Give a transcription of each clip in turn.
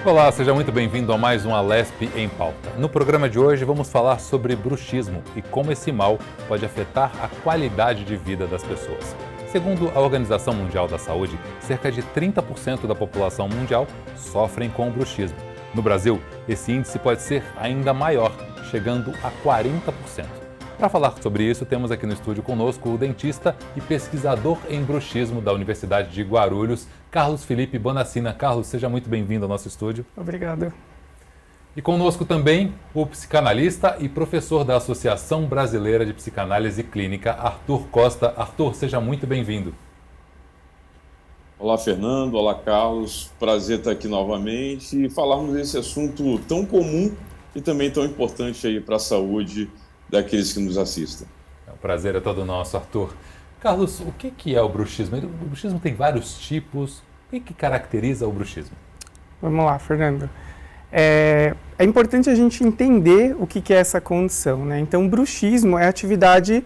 Olá, seja muito bem-vindo a mais um Alesp em Pauta. No programa de hoje vamos falar sobre bruxismo e como esse mal pode afetar a qualidade de vida das pessoas. Segundo a Organização Mundial da Saúde, cerca de 30% da população mundial sofrem com o bruxismo. No Brasil, esse índice pode ser ainda maior, chegando a 40%. Para falar sobre isso, temos aqui no estúdio conosco o dentista e pesquisador em bruxismo da Universidade de Guarulhos, Carlos Felipe Bonassina. Carlos, seja muito bem-vindo ao nosso estúdio. Obrigado. E conosco também o psicanalista e professor da Associação Brasileira de Psicanálise Clínica, Arthur Costa. Arthur, seja muito bem-vindo. Olá, Fernando. Olá, Carlos. Prazer estar aqui novamente e falarmos desse assunto tão comum e também tão importante aí para a saúde daqueles que nos assistem. O prazer é todo nosso, Arthur. Carlos, o que é o bruxismo? O bruxismo tem vários tipos. O que caracteriza o bruxismo? Vamos lá, Fernando. É importante a gente entender o que é essa condição, né? Então, o bruxismo é a atividade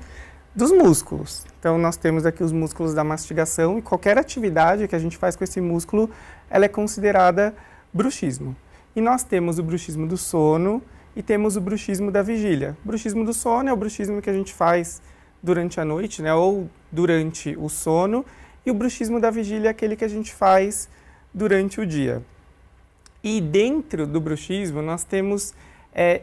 dos músculos. Então, nós temos aqui os músculos da mastigação e qualquer atividade que a gente faz com esse músculo, ela é considerada bruxismo. E nós temos o bruxismo do sono e temos o bruxismo da vigília. O bruxismo do sono é o bruxismo que a gente faz durante a noite, né, ou durante o sono, e o bruxismo da vigília é aquele que a gente faz durante o dia. E dentro do bruxismo nós temos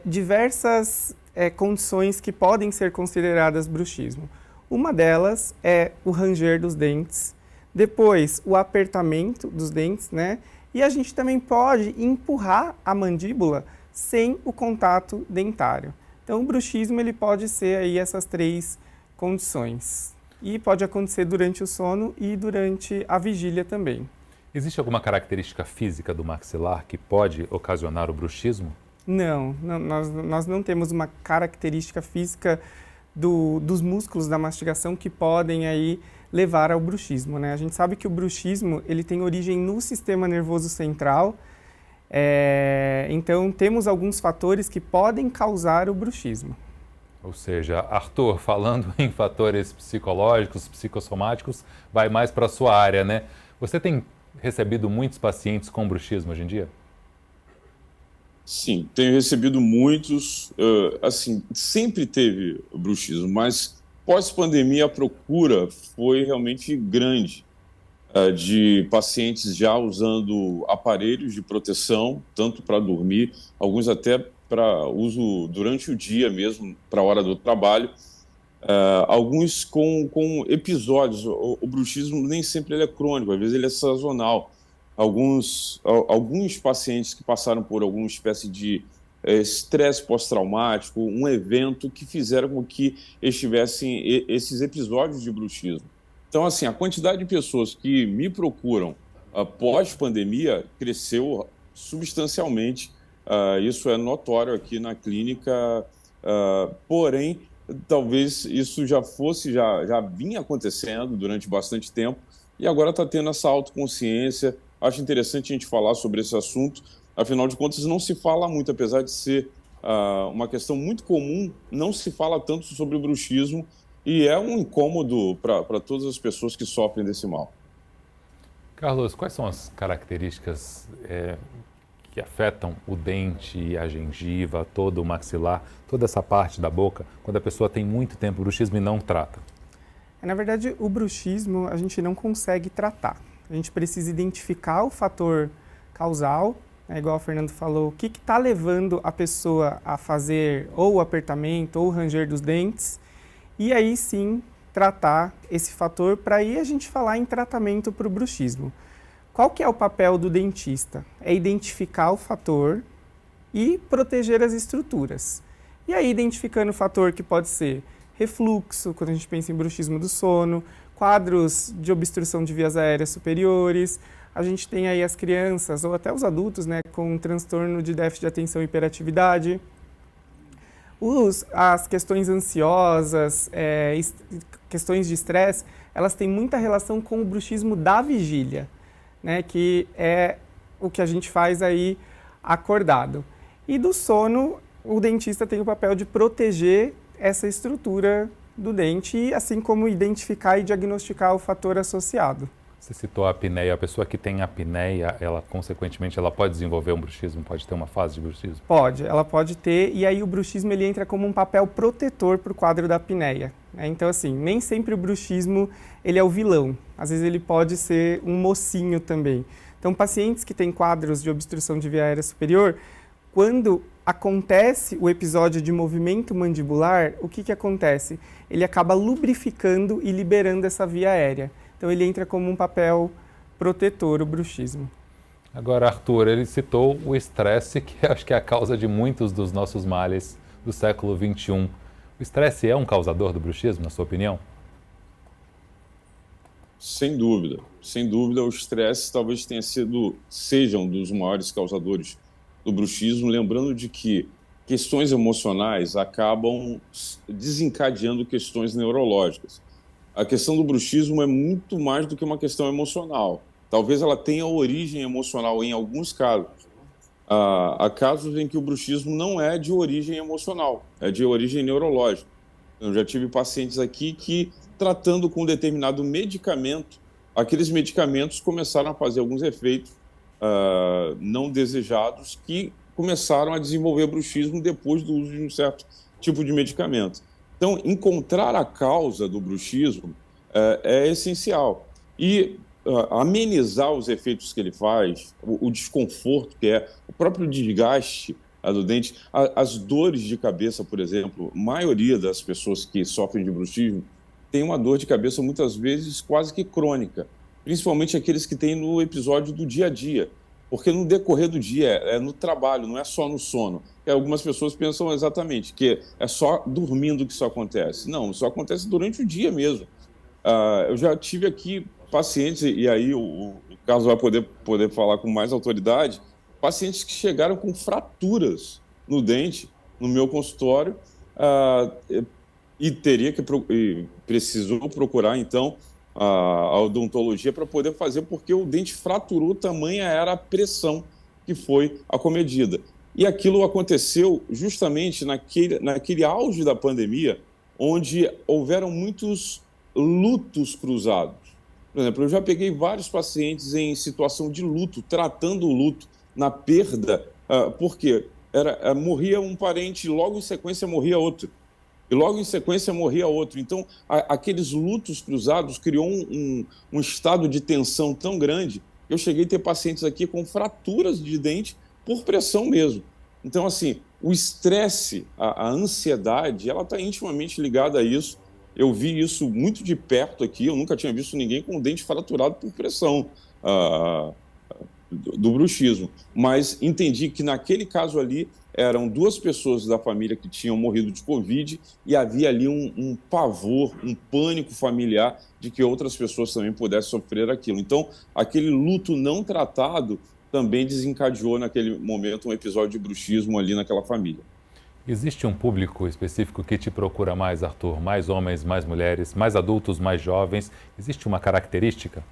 diversas condições que podem ser consideradas bruxismo. Uma delas é o ranger dos dentes, depois o apertamento dos dentes, né, e a gente também pode empurrar a mandíbula sem o contato dentário. Então, o bruxismo ele pode ser aí essas três condições. E pode acontecer durante o sono e durante a vigília também. Existe alguma característica física do maxilar que pode ocasionar o bruxismo? Não, nós não temos uma característica física dos músculos da mastigação que podem aí levar ao bruxismo, né? A gente sabe que o bruxismo ele tem origem no sistema nervoso central. Então, temos alguns fatores que podem causar o bruxismo. Ou seja, Arthur, falando em fatores psicológicos, psicossomáticos, vai mais para a sua área, né? Você tem recebido muitos pacientes com bruxismo hoje em dia? Sim, tenho recebido muitos. Assim, sempre teve bruxismo, mas pós-pandemia a procura foi realmente grande. De pacientes já usando aparelhos de proteção, tanto para dormir, alguns até para uso durante o dia mesmo, para a hora do trabalho, alguns com episódios. O bruxismo nem sempre ele é crônico, às vezes ele é sazonal. Alguns pacientes que passaram por alguma espécie de estresse pós-traumático, um evento que fizeram com que eles tivessem esses episódios de bruxismo. Então, assim, a quantidade de pessoas que me procuram pós-pandemia cresceu substancialmente. Isso é notório aqui na clínica, porém, talvez isso já vinha acontecendo durante bastante tempo e agora está tendo essa autoconsciência. Acho interessante a gente falar sobre esse assunto, afinal de contas não se fala muito, apesar de ser uma questão muito comum, não se fala tanto sobre o bruxismo. E é um incômodo para todas as pessoas que sofrem desse mal. Carlos, quais são as características que afetam o dente, a gengiva, todo o maxilar, toda essa parte da boca, quando a pessoa tem muito tempo bruxismo e não trata? Na verdade, o bruxismo a gente não consegue tratar. A gente precisa identificar o fator causal, né, igual o Fernando falou, o que está levando a pessoa a fazer ou o apertamento ou o ranger dos dentes, e aí sim tratar esse fator para aí a gente falar em tratamento para o bruxismo. Qual que é o papel do dentista? É identificar o fator e proteger as estruturas. E aí identificando o fator que pode ser refluxo, quando a gente pensa em bruxismo do sono, quadros de obstrução de vias aéreas superiores, a gente tem aí as crianças ou até os adultos, né, com um transtorno de déficit de atenção e hiperatividade. As questões ansiosas, questões de estresse, elas têm muita relação com o bruxismo da vigília, né, que é o que a gente faz aí acordado. E do sono, o dentista tem o papel de proteger essa estrutura do dente, assim como identificar e diagnosticar o fator associado. Você citou a apneia. A pessoa que tem apneia, ela, consequentemente, ela pode desenvolver um bruxismo, pode ter uma fase de bruxismo? Pode, ela pode ter, e aí o bruxismo ele entra como um papel protetor para o quadro da apneia, né? Então, assim, nem sempre o bruxismo ele é o vilão. Às vezes ele pode ser um mocinho também. Então, pacientes que têm quadros de obstrução de via aérea superior, quando acontece o episódio de movimento mandibular, o que acontece? Ele acaba lubrificando e liberando essa via aérea. Então, ele entra como um papel protetor, o bruxismo. Agora, Arthur, ele citou o estresse, que acho que é a causa de muitos dos nossos males do século XXI. O estresse é um causador do bruxismo, na sua opinião? Sem dúvida, sem dúvida, o estresse talvez seja um dos maiores causadores do bruxismo, lembrando de que questões emocionais acabam desencadeando questões neurológicas. A questão do bruxismo é muito mais do que uma questão emocional. Talvez ela tenha origem emocional em alguns casos. Há casos em que o bruxismo não é de origem emocional, é de origem neurológica. Eu já tive pacientes aqui que, tratando com determinado medicamento, aqueles medicamentos começaram a fazer alguns efeitos não desejados que começaram a desenvolver bruxismo depois do uso de um certo tipo de medicamento. Então, encontrar a causa do bruxismo é essencial. E amenizar os efeitos que ele faz, o desconforto que é, o próprio desgaste do dente, as dores de cabeça, por exemplo. A maioria das pessoas que sofrem de bruxismo tem uma dor de cabeça muitas vezes quase que crônica, principalmente aqueles que têm no episódio do dia a dia, porque no decorrer do dia é no trabalho, não é só no sono. E algumas pessoas pensam exatamente que é só dormindo que isso acontece. Não, isso acontece durante o dia mesmo. Eu já tive aqui pacientes, e aí o Carlos vai poder falar com mais autoridade, pacientes que chegaram com fraturas no dente, no meu consultório, e precisou procurar, então, a odontologia para poder fazer, porque o dente fraturou, tamanha era a pressão que foi acomedida. E aquilo aconteceu justamente naquele auge da pandemia, onde houveram muitos lutos cruzados. Por exemplo, eu já peguei vários pacientes em situação de luto, tratando o luto na perda, porque morria um parente, logo em sequência morria outro. E logo em sequência morria outro. Então, aqueles lutos cruzados criou um estado de tensão tão grande que eu cheguei a ter pacientes aqui com fraturas de dente por pressão mesmo. Então, assim, o estresse, a ansiedade, ela está intimamente ligada a isso. Eu vi isso muito de perto aqui, eu nunca tinha visto ninguém com o dente fraturado por pressão do bruxismo. Mas entendi que naquele caso ali, eram duas pessoas da família que tinham morrido de Covid e havia ali um pavor, um pânico familiar de que outras pessoas também pudessem sofrer aquilo. Então, aquele luto não tratado também desencadeou naquele momento um episódio de bruxismo ali naquela família. Existe um público específico que te procura mais, Arthur? Mais homens, mais mulheres, mais adultos, mais jovens? Existe uma característica?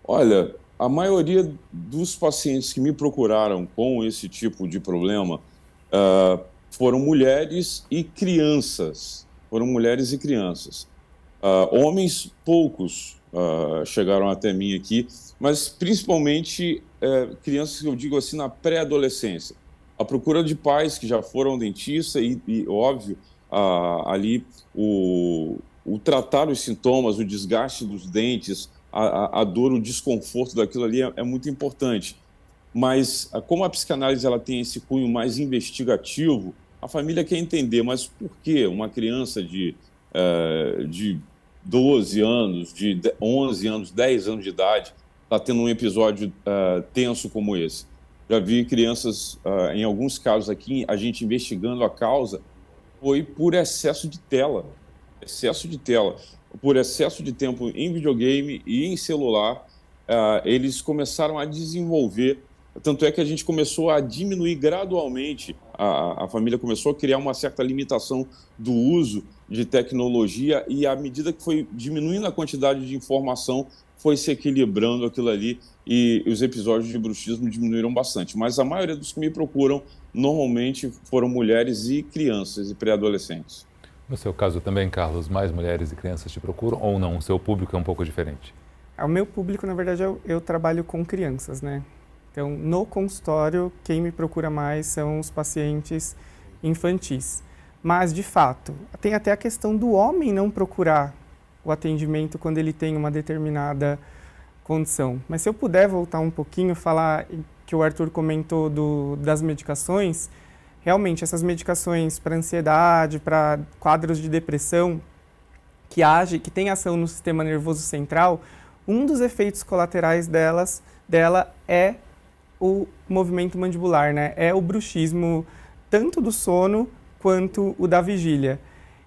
Olha, a maioria dos pacientes que me procuraram com esse tipo de problema foram mulheres e crianças. Homens, poucos chegaram até mim aqui, mas principalmente crianças que eu digo assim na pré-adolescência. A procura de pais que já foram ao dentista e óbvio, ali o tratar os sintomas, o desgaste dos dentes, a dor, o desconforto daquilo ali é muito importante. Mas como a psicanálise ela tem esse cunho mais investigativo, a família quer entender, mas por que uma criança de 12 anos, de 11 anos, 10 anos de idade está tendo um episódio tenso como esse? Já vi crianças, em alguns casos aqui, a gente investigando a causa, foi por excesso de tela. Por excesso de tempo em videogame e em celular, eles começaram a desenvolver. Tanto é que a gente começou a diminuir gradualmente, a família começou a criar uma certa limitação do uso de tecnologia e, à medida que foi diminuindo a quantidade de informação, foi se equilibrando aquilo ali e os episódios de bruxismo diminuíram bastante. Mas a maioria dos que me procuram, normalmente, foram mulheres e crianças e pré-adolescentes. No seu caso também, Carlos, mais mulheres e crianças te procuram ou não? O seu público é um pouco diferente? O meu público, na verdade, eu trabalho com crianças, né? Então, no consultório, quem me procura mais são os pacientes infantis. Mas, de fato, tem até a questão do homem não procurar o atendimento quando ele tem uma determinada condição. Mas se eu puder voltar um pouquinho, falar que o Arthur comentou das medicações, realmente essas medicações para ansiedade, para quadros de depressão, que tem ação no sistema nervoso central, um dos efeitos colaterais dela é o movimento mandibular, né? É o bruxismo tanto do sono quanto o da vigília.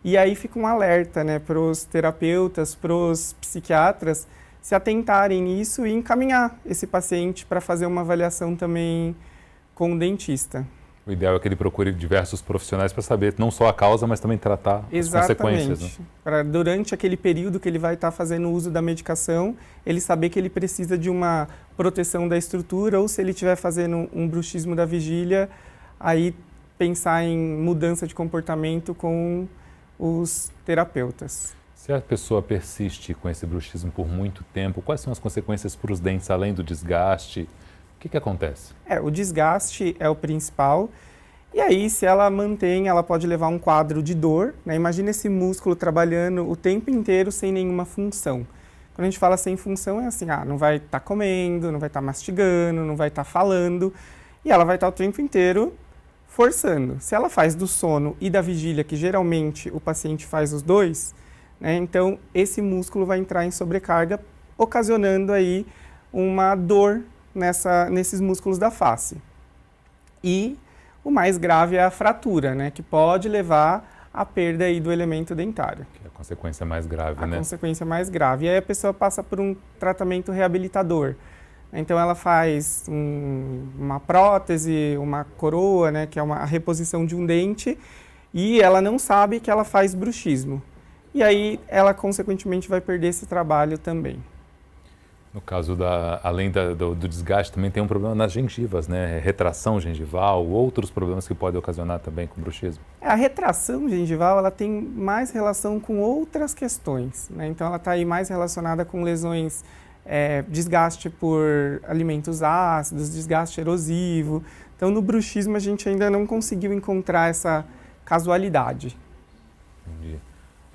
E aí fica um alerta, né, para os terapeutas, para os psiquiatras se atentarem nisso e encaminhar esse paciente para fazer uma avaliação também com o dentista. O ideal é que ele procure diversos profissionais para saber não só a causa, mas também tratar as consequências. Né? Para durante aquele período que ele vai estar fazendo uso da medicação, ele saber que ele precisa de uma proteção da estrutura ou se ele estiver fazendo um bruxismo da vigília, aí pensar em mudança de comportamento com os terapeutas. Se a pessoa persiste com esse bruxismo por muito tempo, quais são as consequências para os dentes, além do desgaste? O que acontece? O desgaste é o principal. E aí, se ela mantém, ela pode levar um quadro de dor, né? Imagina esse músculo trabalhando o tempo inteiro sem nenhuma função. Quando a gente fala sem função, é assim, não vai estar comendo, não vai estar mastigando, não vai estar falando. E ela vai estar o tempo inteiro forçando. Se ela faz do sono e da vigília, que geralmente o paciente faz os dois, né? Então esse músculo vai entrar em sobrecarga, ocasionando aí uma dor nesses músculos da face. E o mais grave é a fratura, né, que pode levar à perda aí do elemento dentário. Que é a consequência mais grave, né? A consequência mais grave. E aí a pessoa passa por um tratamento reabilitador. Então ela faz uma prótese, uma coroa, né, que é a reposição de um dente, e ela não sabe que ela faz bruxismo. E aí ela, consequentemente, vai perder esse trabalho também. No caso, além do desgaste, também tem um problema nas gengivas, né? Retração gengival, outros problemas que podem ocasionar também com bruxismo. A retração gengival, ela tem mais relação com outras questões, né? Então ela está aí mais relacionada com lesões, desgaste por alimentos ácidos, desgaste erosivo. Então no bruxismo a gente ainda não conseguiu encontrar essa casualidade. Entendi.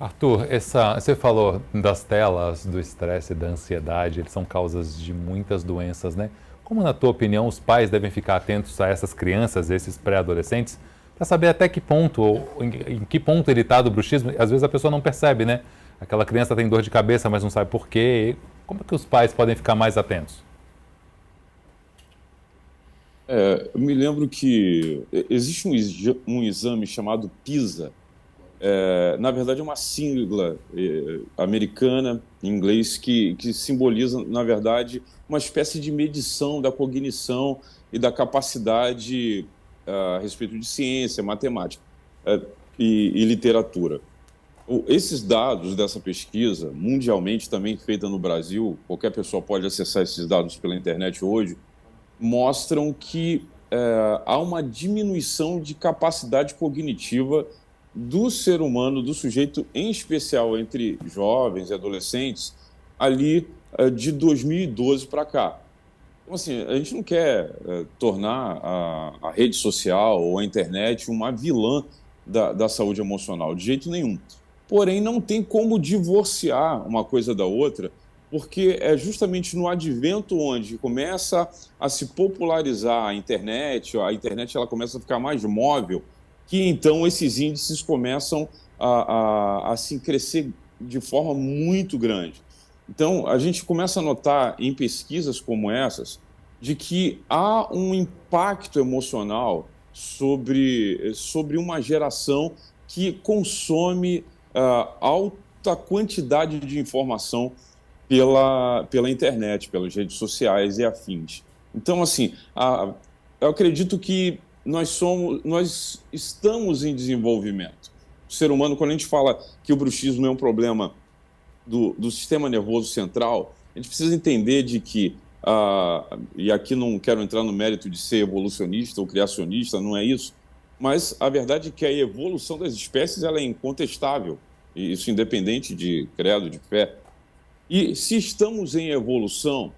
Arthur, você falou das telas, do estresse, da ansiedade, eles são causas de muitas doenças, né? Como, na tua opinião, os pais devem ficar atentos a essas crianças, esses pré-adolescentes, para saber até que ponto, ou em que ponto ele está do bruxismo? Às vezes a pessoa não percebe, né? Aquela criança tem dor de cabeça, mas não sabe por quê. Como é que os pais podem ficar mais atentos? Eu me lembro que existe um exame chamado PISA. Na verdade, é uma sigla americana, em inglês, que simboliza, na verdade, uma espécie de medição da cognição e da capacidade a respeito de ciência, matemática e literatura. Esses dados dessa pesquisa, mundialmente também feita no Brasil, qualquer pessoa pode acessar esses dados pela internet hoje, mostram que há uma diminuição de capacidade cognitiva do ser humano, do sujeito, em especial entre jovens e adolescentes, ali de 2012 para cá. Então, assim, a gente não quer tornar a rede social ou a internet uma vilã da saúde emocional, de jeito nenhum. Porém, não tem como divorciar uma coisa da outra, porque é justamente no advento onde começa a se popularizar a internet ela começa a ficar mais móvel, que então esses índices começam a se crescer de forma muito grande. Então, a gente começa a notar em pesquisas como essas de que há um impacto emocional sobre uma geração que consome alta quantidade de informação pela internet, pelas redes sociais e afins. Então, assim, eu acredito que nós estamos em desenvolvimento. O ser humano, quando a gente fala que o bruxismo é um problema do sistema nervoso central, a gente precisa entender de que, e aqui não quero entrar no mérito de ser evolucionista ou criacionista, não é isso, mas a verdade é que a evolução das espécies ela é incontestável, e isso independente de credo, de fé. E se estamos em evolução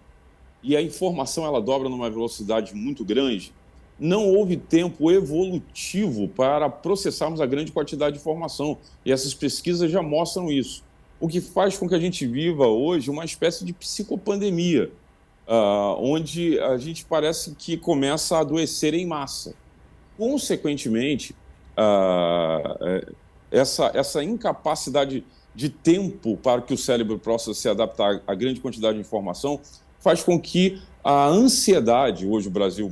e a informação ela dobra numa velocidade muito grande, não houve tempo evolutivo para processarmos a grande quantidade de informação. E essas pesquisas já mostram isso. O que faz com que a gente viva hoje uma espécie de psicopandemia, onde a gente parece que começa a adoecer em massa. Consequentemente, essa incapacidade de tempo para que o cérebro possa se adaptar à grande quantidade de informação faz com que a ansiedade, hoje o Brasil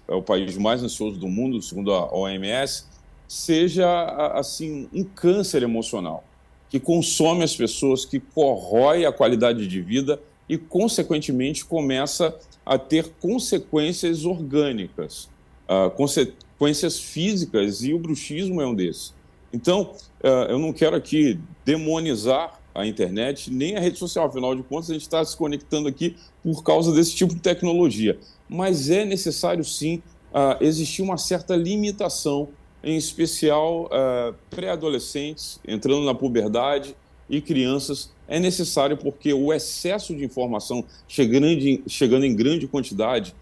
é o país mais ansioso do mundo, segundo a OMS, seja assim um câncer emocional que consome as pessoas, que corrói a qualidade de vida e, consequentemente, começa a ter consequências orgânicas, consequências físicas, e o bruxismo é um desses. Então, eu não quero aqui demonizar a internet, nem a rede social, afinal de contas, a gente está se conectando aqui por causa desse tipo de tecnologia. Mas é necessário, sim, existir uma certa limitação, em especial pré-adolescentes, entrando na puberdade, e crianças. É necessário porque o excesso de informação chegando em grande quantidade,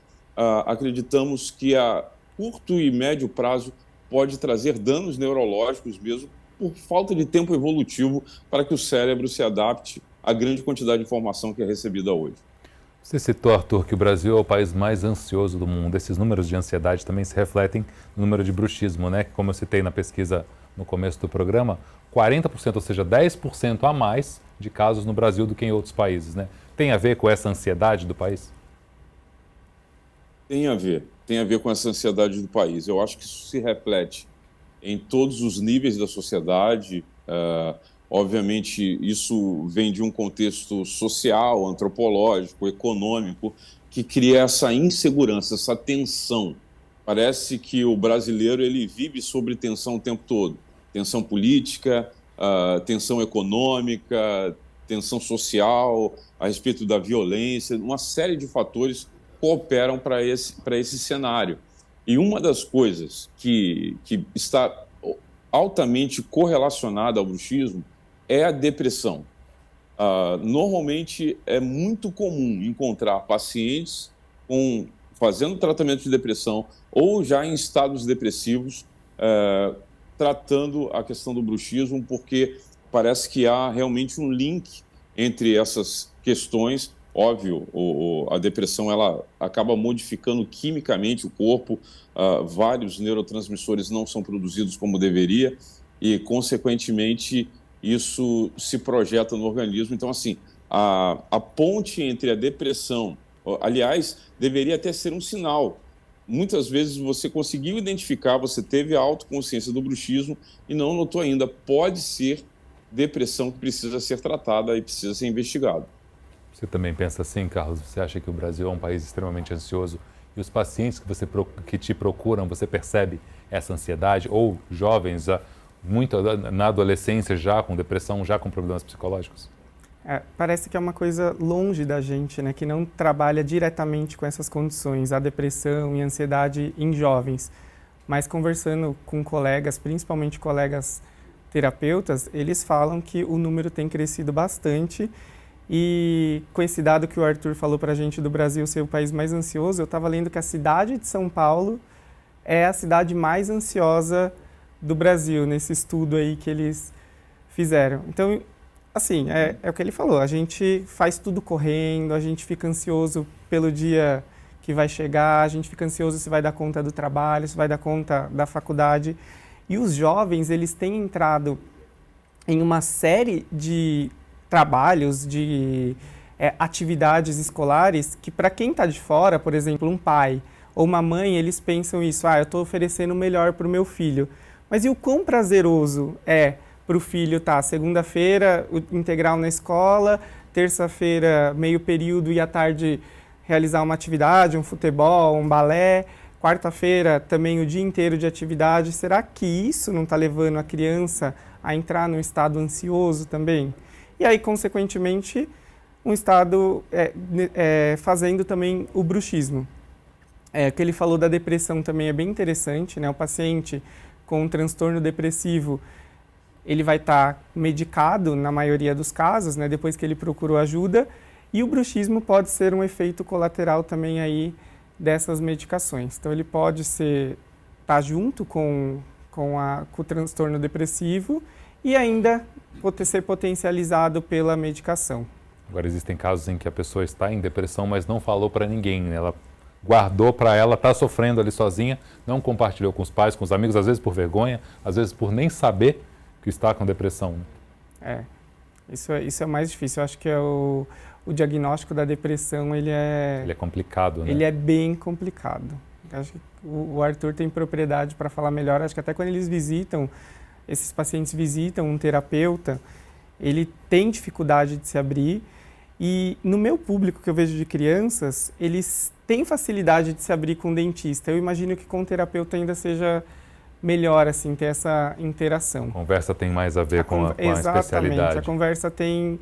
acreditamos que a curto e médio prazo pode trazer danos neurológicos mesmo, por falta de tempo evolutivo para que o cérebro se adapte à grande quantidade de informação que é recebida hoje. Você citou, Arthur, que o Brasil é o país mais ansioso do mundo. Esses números de ansiedade também se refletem no número de bruxismo, né? Como eu citei na pesquisa no começo do programa, 40%, ou seja, 10% a mais de casos no Brasil do que em outros países, né? Tem a ver com essa ansiedade do país? Tem a ver com essa ansiedade do país. Eu acho que isso se reflete em todos os níveis da sociedade. Obviamente, isso vem de um contexto social, antropológico, econômico, que cria essa insegurança, essa tensão. Parece que o brasileiro ele vive sob tensão o tempo todo. Tensão política, tensão econômica, tensão social, a respeito da violência, uma série de fatores cooperam para esse cenário. E uma das coisas que está altamente correlacionada ao bruxismo é a depressão. Normalmente é muito comum encontrar pacientes fazendo tratamento de depressão ou já em estados depressivos, tratando a questão do bruxismo, porque parece que há realmente um link entre essas questões. Óbvio, a depressão ela acaba modificando quimicamente o corpo, vários neurotransmissores não são produzidos como deveria e, consequentemente, isso se projeta no organismo. Então, assim, a ponte entre a depressão, aliás, deveria até ser um sinal. Muitas vezes você conseguiu identificar, você teve a autoconsciência do bruxismo e não notou ainda. Pode ser depressão que precisa ser tratada e precisa ser investigada. Você também pensa assim, Carlos? Você acha que o Brasil é um país extremamente ansioso e os pacientes que te procuram, você percebe essa ansiedade? Ou jovens, muito na adolescência, já com depressão, já com problemas psicológicos? Parece que é uma coisa longe da gente, né? Que não trabalha diretamente com essas condições, a depressão e a ansiedade em jovens. Mas conversando com colegas, principalmente colegas terapeutas, eles falam que o número tem crescido bastante. E com esse dado que o Arthur falou para a gente do Brasil ser o país mais ansioso, eu estava lendo que a cidade de São Paulo é a cidade mais ansiosa do Brasil, nesse estudo aí que eles fizeram. Então, assim, é o que ele falou, a gente faz tudo correndo, a gente fica ansioso pelo dia que vai chegar, a gente fica ansioso se vai dar conta do trabalho, se vai dar conta da faculdade. E os jovens, eles têm entrado em uma série de trabalhos, de atividades escolares, que para quem está de fora, por exemplo, um pai ou uma mãe, eles pensam isso, eu estou oferecendo o melhor para o meu filho. Mas e o quão prazeroso é para o filho estar segunda-feira, integral na escola, terça-feira, meio período e à tarde realizar uma atividade, um futebol, um balé, quarta-feira também o dia inteiro de atividade. Será que isso não está levando a criança a entrar num estado ansioso também? E aí, consequentemente, um estado fazendo também o bruxismo. O que ele falou da depressão também é bem interessante, né? O paciente com um transtorno depressivo, ele vai estar medicado na maioria dos casos, né, depois que ele procurou ajuda, e o bruxismo pode ser um efeito colateral também aí dessas medicações. Então ele pode estar junto com o transtorno depressivo e ainda ser potencializado pela medicação. Agora, existem casos em que a pessoa está em depressão, mas não falou para ninguém, né? Ela guardou para ela, está sofrendo ali sozinha, não compartilhou com os pais, com os amigos, às vezes por vergonha, às vezes por nem saber que está com depressão. Isso é mais difícil. Eu acho que o diagnóstico da depressão, ele é complicado, né? Ele é bem complicado. Acho que o Arthur tem propriedade para falar melhor. Acho que até quando esses pacientes visitam um terapeuta, ele tem dificuldade de se abrir. E no meu público que eu vejo de crianças, eles têm facilidade de se abrir com o dentista. Eu imagino que com o terapeuta ainda seja melhor, assim, ter essa interação. A conversa tem mais a ver com a especialidade. Exatamente, a conversa tem...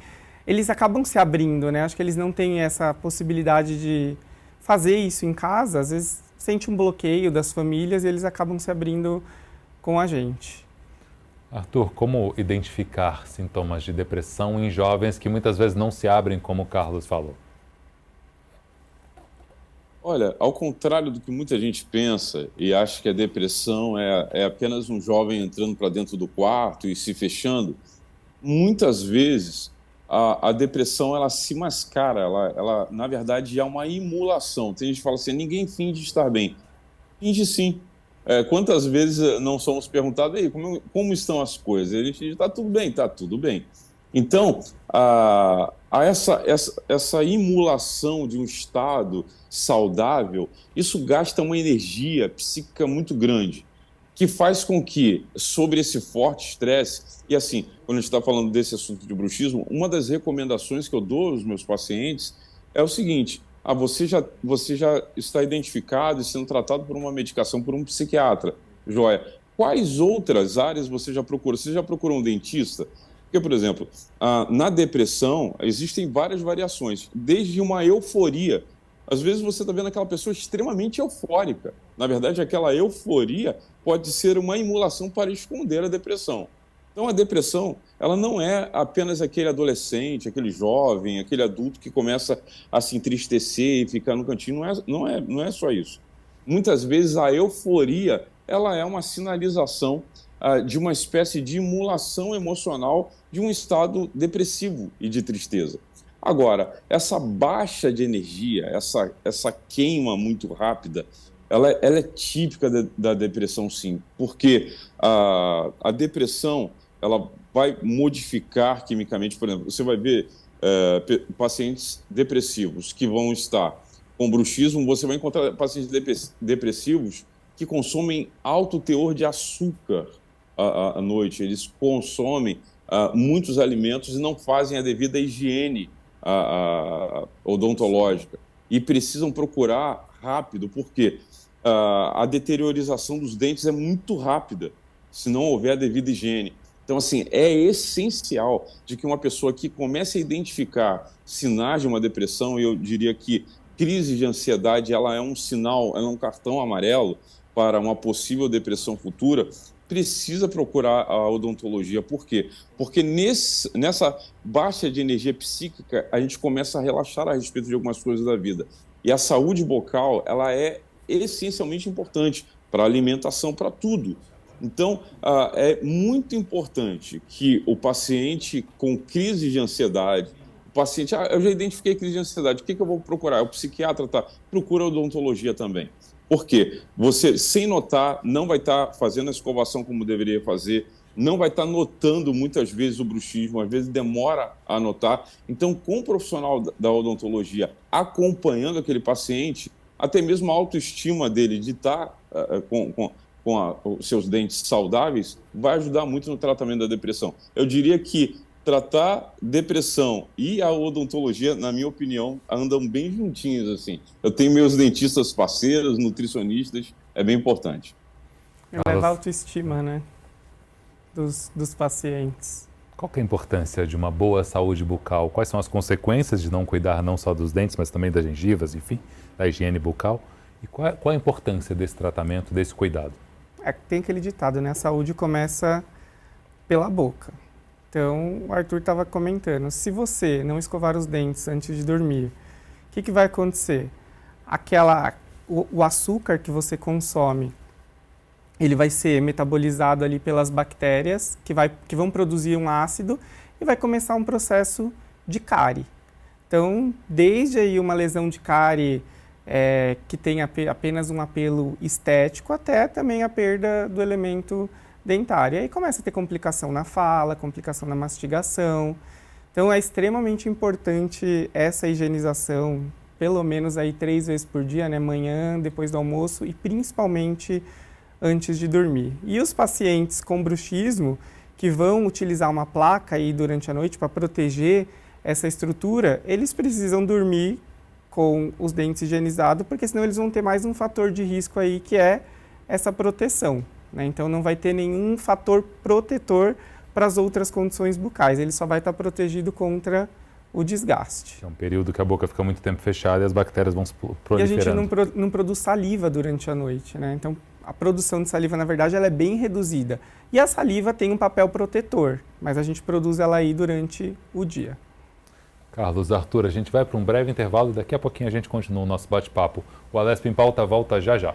Eles acabam se abrindo, né? Acho que eles não têm essa possibilidade de fazer isso em casa. Às vezes sente um bloqueio das famílias e eles acabam se abrindo com a gente. Arthur, como identificar sintomas de depressão em jovens que muitas vezes não se abrem, como o Carlos falou? Olha, ao contrário do que muita gente pensa e acha que a depressão é apenas um jovem entrando para dentro do quarto e se fechando, muitas vezes a depressão ela se mascara, ela na verdade é uma imulação. Tem gente que fala assim, ninguém finge estar bem. Finge sim. Quantas vezes não somos perguntados, aí, como estão as coisas? Ele diz, está tudo bem, está tudo bem. Então, essa imulação de um estado saudável, isso gasta uma energia psíquica muito grande, que faz com que, sobre esse forte estresse, e assim, quando a gente está falando desse assunto de bruxismo, uma das recomendações que eu dou aos meus pacientes é o seguinte, você já está identificado e sendo tratado por uma medicação por um psiquiatra, joia. Quais outras áreas você já procurou? Você já procurou um dentista? Porque, por exemplo, na depressão existem várias variações, desde uma euforia. Às vezes você está vendo aquela pessoa extremamente eufórica. Na verdade, aquela euforia pode ser uma emulação para esconder a depressão. Então, a depressão, ela não é apenas aquele adolescente, aquele jovem, aquele adulto que começa a se entristecer e ficar no cantinho. Não é só isso. Muitas vezes a euforia, ela é uma sinalização de uma espécie de emulação emocional de um estado depressivo e de tristeza. Agora, essa baixa de energia, essa queima muito rápida, ela é típica da depressão, sim, porque a depressão ela vai modificar quimicamente, por exemplo, você vai ver pacientes depressivos que vão estar com bruxismo, você vai encontrar pacientes depressivos que consomem alto teor de açúcar à noite, eles consomem muitos alimentos e não fazem a devida higiene odontológica e precisam procurar rápido, porque a deteriorização dos dentes é muito rápida, se não houver a devida higiene. Então, assim, é essencial de que uma pessoa que comece a identificar sinais de uma depressão, e eu diria que crise de ansiedade, ela é um sinal, ela é um cartão amarelo para uma possível depressão futura, precisa procurar a odontologia. Por quê? Porque nessa baixa de energia psíquica, a gente começa a relaxar a respeito de algumas coisas da vida. E a saúde bucal, ela é essencialmente importante para a alimentação, para tudo. Então, é muito importante que o paciente com crise de ansiedade, o paciente, eu já identifiquei crise de ansiedade, o que eu vou procurar? O psiquiatra procura a odontologia também. Por quê? Você, sem notar, não vai estar fazendo a escovação como deveria fazer, não vai estar notando muitas vezes o bruxismo, às vezes demora a notar. Então, com o profissional da odontologia acompanhando aquele paciente, até mesmo a autoestima dele de estar com os seus dentes saudáveis, vai ajudar muito no tratamento da depressão. Eu diria que tratar depressão e a odontologia, na minha opinião, andam bem juntinhos, assim. Eu tenho meus dentistas parceiros, nutricionistas, é bem importante. Eleva a autoestima, né, dos pacientes. Qual que é a importância de uma boa saúde bucal? Quais são as consequências de não cuidar não só dos dentes, mas também das gengivas, enfim, da higiene bucal? E qual a importância desse tratamento, desse cuidado? tem aquele ditado, né? A saúde começa pela boca. Então, o Arthur estava comentando, se você não escovar os dentes antes de dormir, o que vai acontecer? O açúcar que você consome, ele vai ser metabolizado ali pelas bactérias que vão produzir um ácido e vai começar um processo de cárie. Então, desde aí uma lesão de cárie que tem apenas um apelo estético, até também a perda do elemento dentário. E aí começa a ter complicação na fala, complicação na mastigação. Então, é extremamente importante essa higienização, pelo menos aí 3 vezes por dia, né? Manhã, depois do almoço e principalmente antes de dormir. E os pacientes com bruxismo que vão utilizar uma placa aí durante a noite para proteger essa estrutura, eles precisam dormir com os dentes higienizados, porque senão eles vão ter mais um fator de risco aí, que é essa proteção, né? Então não vai ter nenhum fator protetor para as outras condições bucais, ele só vai estar protegido contra o desgaste. É um período que a boca fica muito tempo fechada e as bactérias vão se proliferando. E a gente não produz saliva durante a noite, né? Então a produção de saliva, na verdade, ela é bem reduzida. E a saliva tem um papel protetor, mas a gente produz ela aí durante o dia. Carlos, Arthur, a gente vai para um breve intervalo e daqui a pouquinho a gente continua o nosso bate-papo. O Alesp em Pauta volta já já.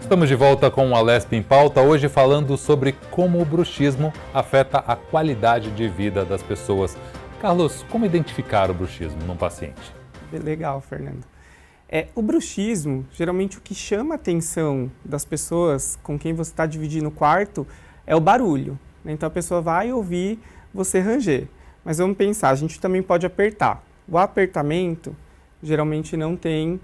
Estamos de volta com o Alesp em Pauta, hoje falando sobre como o bruxismo afeta a qualidade de vida das pessoas. Carlos, como identificar o bruxismo num paciente? Legal, Fernando. O bruxismo, geralmente o que chama a atenção das pessoas com quem você está dividindo o quarto é o barulho, né? Então a pessoa vai ouvir você ranger. Mas vamos pensar, a gente também pode apertar. O apertamento geralmente não tem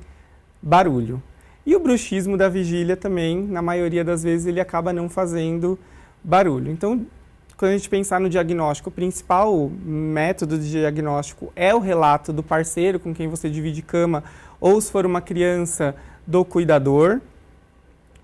barulho. E o bruxismo da vigília também, na maioria das vezes, ele acaba não fazendo barulho. Então, quando a gente pensar no diagnóstico, o principal método de diagnóstico é o relato do parceiro com quem você divide cama, ou se for uma criança, do cuidador.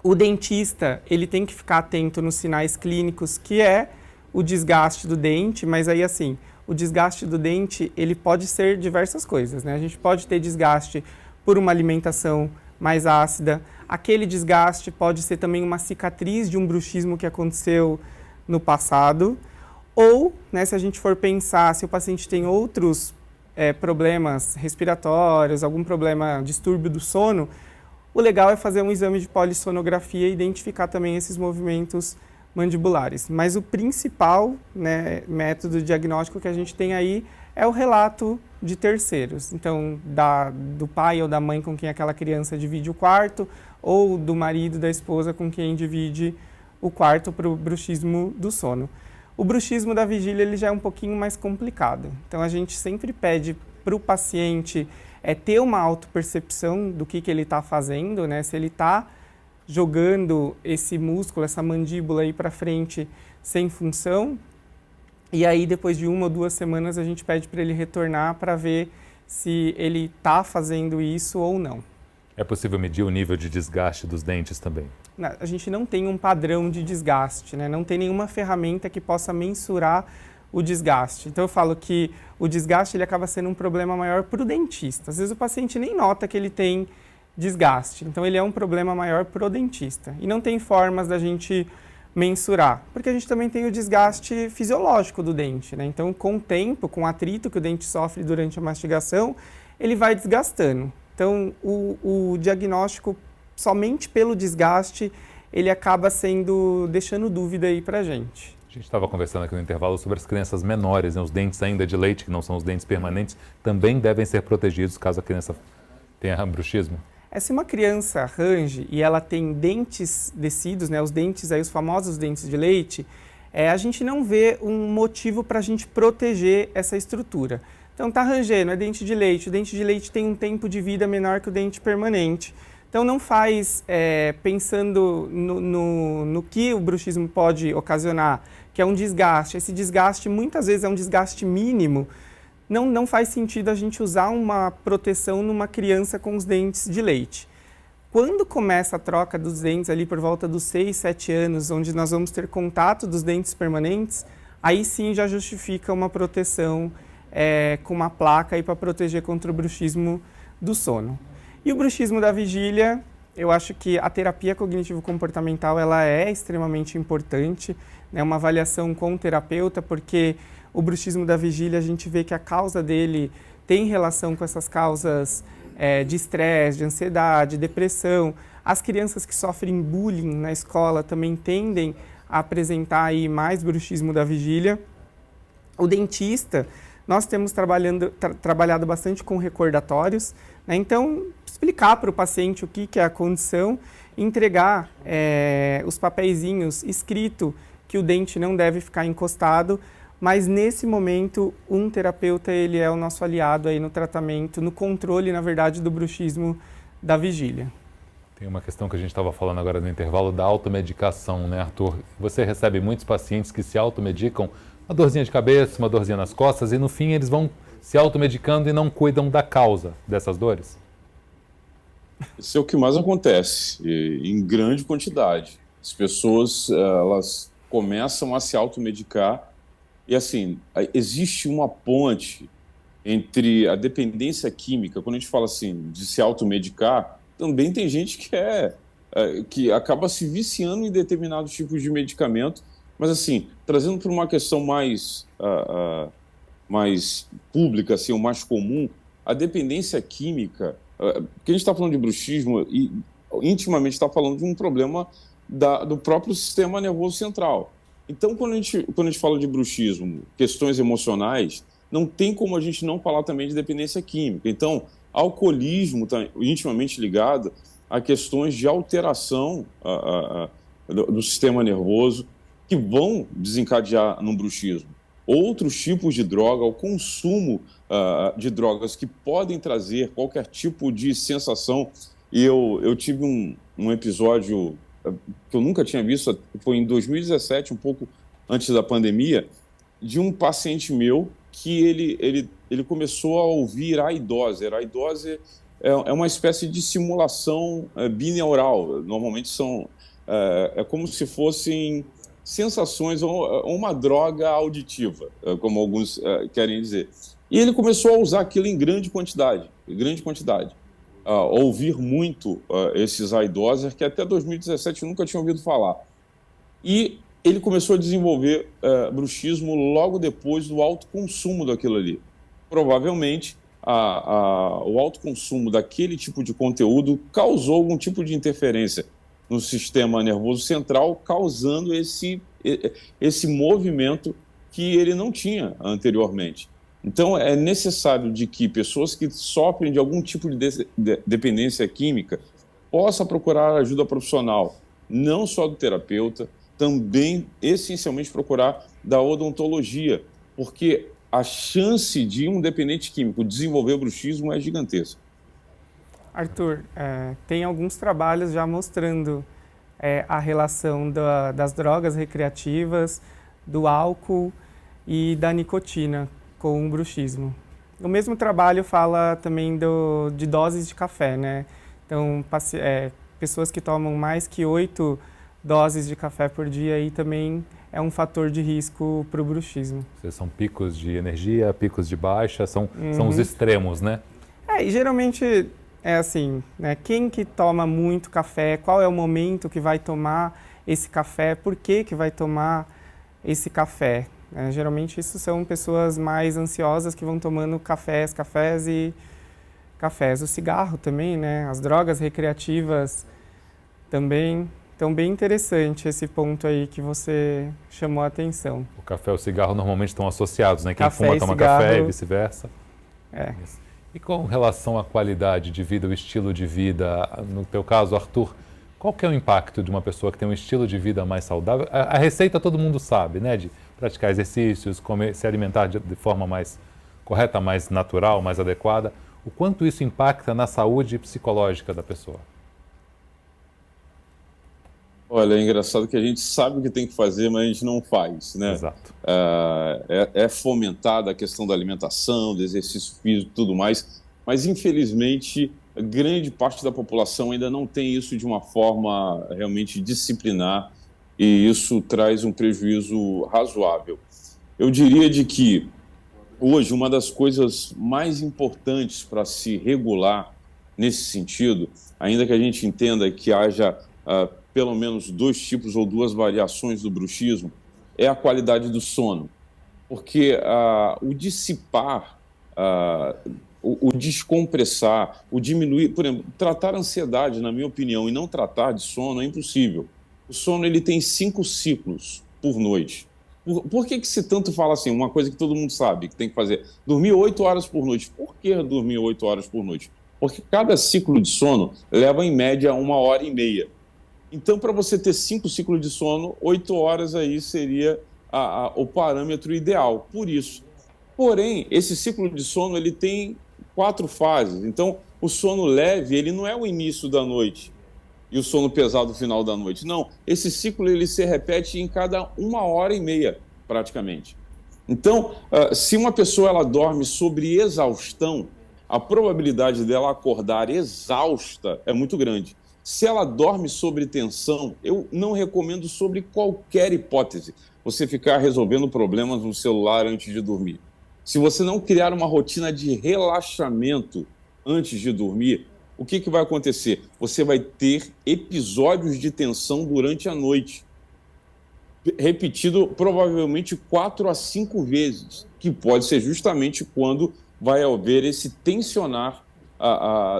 O dentista, ele tem que ficar atento nos sinais clínicos, que é o desgaste do dente, mas aí assim, o desgaste do dente, ele pode ser diversas coisas, né? A gente pode ter desgaste por uma alimentação mais ácida. Aquele desgaste pode ser também uma cicatriz de um bruxismo que aconteceu no passado. Ou, né, se a gente for pensar, se o paciente tem outros problemas respiratórios, algum problema, distúrbio do sono, o legal é fazer um exame de polissonografia e identificar também esses movimentos mandibulares. Mas o principal, né, método diagnóstico que a gente tem aí é o relato de terceiros. Então, do pai ou da mãe com quem aquela criança divide o quarto, ou do marido, da esposa com quem divide o quarto para o bruxismo do sono. O bruxismo da vigília ele já é um pouquinho mais complicado. Então, a gente sempre pede para o paciente ter uma autopercepção do que ele está fazendo, né? Se ele está jogando esse músculo, essa mandíbula aí para frente sem função. E aí, depois de 1 ou 2 semanas, a gente pede para ele retornar para ver se ele está fazendo isso ou não. É possível medir o nível de desgaste dos dentes também? A gente não tem um padrão de desgaste, né? Não tem nenhuma ferramenta que possa mensurar o desgaste. Então, eu falo que o desgaste ele acaba sendo um problema maior para o dentista. Às vezes, o paciente nem nota que ele tem desgaste. Então, ele é um problema maior para o dentista. E não tem formas da gente mensurar, porque a gente também tem o desgaste fisiológico do dente, né? Então, com o tempo, com o atrito que o dente sofre durante a mastigação, ele vai desgastando. Então, o diagnóstico, somente pelo desgaste, ele acaba deixando dúvida aí pra gente. A gente estava conversando aqui no intervalo sobre as crianças menores, né? Os dentes ainda de leite, que não são os dentes permanentes, também devem ser protegidos caso a criança tenha bruxismo? Se uma criança range e ela tem dentes descidos, né, os dentes aí, os famosos dentes de leite, a gente não vê um motivo para a gente proteger essa estrutura. Então tá rangendo, é dente de leite, o dente de leite tem um tempo de vida menor que o dente permanente. Então não faz, pensando no que o bruxismo pode ocasionar, que que é um desgaste. Esse desgaste muitas vezes é um desgaste mínimo. Não faz sentido a gente usar uma proteção numa criança com os dentes de leite. Quando começa a troca dos dentes ali por volta dos 6, 7 anos, onde nós vamos ter contato dos dentes permanentes, aí sim já justifica uma proteção com uma placa para proteger contra o bruxismo do sono. E o bruxismo da vigília, eu acho que a terapia cognitivo-comportamental ela é extremamente importante, né? Uma avaliação com o terapeuta, porque o bruxismo da vigília a gente vê que a causa dele tem relação com essas causas de estresse, de ansiedade, depressão. As crianças que sofrem bullying na escola também tendem a apresentar aí mais bruxismo da vigília. O dentista, nós temos trabalhado bastante com recordatórios, né? Então, explicar para o paciente o que é a condição, entregar os papeizinhos escrito que o dente não deve ficar encostado, mas nesse momento um terapeuta ele é o nosso aliado aí no tratamento, no controle, na verdade, do bruxismo da vigília. Tem uma questão que a gente estava falando agora no intervalo da automedicação, né, Arthur? Você recebe muitos pacientes que se automedicam, uma dorzinha de cabeça, uma dorzinha nas costas, e no fim eles vão se automedicando e não cuidam da causa dessas dores? Isso é o que mais acontece, em grande quantidade. As pessoas, elas começam a se automedicar e, assim, existe uma ponte entre a dependência química. Quando a gente fala, assim, de se automedicar, também tem gente que acaba se viciando em determinados tipos de medicamento, mas, assim, trazendo para uma questão mais pública, assim, o mais comum, a dependência química, porque a gente está falando de bruxismo e intimamente está falando de um problema do próprio sistema nervoso central. Então, quando a gente fala de bruxismo, questões emocionais, não tem como a gente não falar também de dependência química. Então, alcoolismo está intimamente ligado a questões de alteração do sistema nervoso que vão desencadear num bruxismo. Outros tipos de droga, o consumo de drogas que podem trazer qualquer tipo de sensação. E eu tive um episódio que eu nunca tinha visto, foi em 2017, um pouco antes da pandemia, de um paciente meu que ele começou a ouvir aidose. A aidose é uma espécie de simulação bineural. Normalmente é como se fossem sensações ou uma droga auditiva, como alguns querem dizer. E ele começou a usar aquilo em grande quantidade. Ouvir muito esses aidoses, que até 2017 eu nunca tinha ouvido falar. E ele começou a desenvolver bruxismo logo depois do alto consumo daquilo ali. Provavelmente, o alto consumo daquele tipo de conteúdo causou algum tipo de interferência no sistema nervoso central, causando esse movimento que ele não tinha anteriormente. Então, é necessário de que pessoas que sofrem de algum tipo de dependência química possam procurar ajuda profissional, não só do terapeuta, também, essencialmente, procurar da odontologia, porque a chance de um dependente químico desenvolver bruxismo é gigantesca. Arthur, tem alguns trabalhos já mostrando a relação das drogas recreativas, do álcool e da nicotina com o bruxismo. O mesmo trabalho fala também de doses de café, né? Então, pessoas que tomam mais que 8 doses de café por dia aí também é um fator de risco para o bruxismo. São picos de energia, picos de baixa, são os extremos, né? E geralmente é assim, né? Quem que toma muito café, qual é o momento que vai tomar esse café, por que vai tomar esse café? Geralmente isso são pessoas mais ansiosas que vão tomando cafés. O cigarro também, né? As drogas recreativas também. Então, bem interessante esse ponto aí que você chamou a atenção. O café e o cigarro normalmente estão associados, né? Quem fuma toma café e vice-versa. E com relação à qualidade de vida, o estilo de vida, no teu caso, Arthur, qual que é o impacto de uma pessoa que tem um estilo de vida mais saudável? A receita todo mundo sabe, né? De praticar exercícios, se alimentar de forma mais correta, mais natural, mais adequada. O quanto isso impacta na saúde psicológica da pessoa? Olha, é engraçado que a gente sabe o que tem que fazer, mas a gente não faz, né? Exato. É fomentada a questão da alimentação, do exercício físico e tudo mais, mas infelizmente grande parte da população ainda não tem isso de uma forma realmente disciplinar e isso traz um prejuízo razoável. Eu diria de que hoje uma das coisas mais importantes para se regular nesse sentido, ainda que a gente entenda que haja pelo menos dois tipos ou duas variações do bruxismo, é a qualidade do sono. Porque o dissipar, ah, o descompressar, o diminuir, por exemplo, tratar a ansiedade, na minha opinião, e não tratar de sono é impossível. O sono ele tem 5 ciclos por noite. Por que se tanto fala assim, uma coisa que todo mundo sabe que tem que fazer, dormir 8 horas por noite? Por que dormir 8 horas por noite? Porque cada ciclo de sono leva em média 1 hora e meia. Então, para você ter 5 ciclos de sono, 8 horas aí seria o parâmetro ideal. Por isso. Porém, esse ciclo de sono ele tem 4 fases. Então, o sono leve ele não é o início da noite e o sono pesado no final da noite. Não, esse ciclo ele se repete em cada 1 hora e meia, praticamente. Então, se uma pessoa ela dorme sobre exaustão, a probabilidade dela acordar exausta é muito grande. Se ela dorme sobre tensão, eu não recomendo sobre qualquer hipótese você ficar resolvendo problemas no celular antes de dormir. Se você não criar uma rotina de relaxamento antes de dormir, o que vai acontecer? Você vai ter episódios de tensão durante a noite, repetido provavelmente 4 a 5 vezes, que pode ser justamente quando vai haver esse tensionar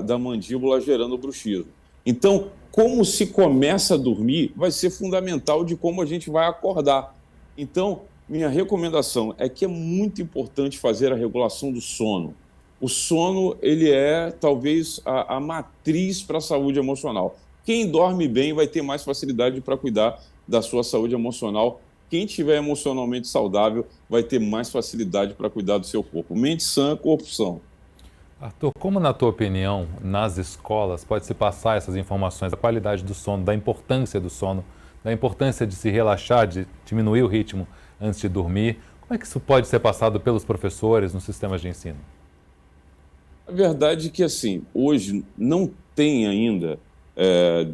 da mandíbula gerando bruxismo. Então, como se começa a dormir vai ser fundamental de como a gente vai acordar. Então, minha recomendação é que é muito importante fazer a regulação do sono. O sono, ele é talvez a matriz para a saúde emocional. Quem dorme bem vai ter mais facilidade para cuidar da sua saúde emocional. Quem estiver emocionalmente saudável vai ter mais facilidade para cuidar do seu corpo. Mente sã, corpo são. Arthur, como na tua opinião, nas escolas pode-se passar essas informações da qualidade do sono, da importância de se relaxar, de diminuir o ritmo antes de dormir? Como é que isso pode ser passado pelos professores nos sistemas de ensino? A verdade é que, assim, hoje não tem ainda,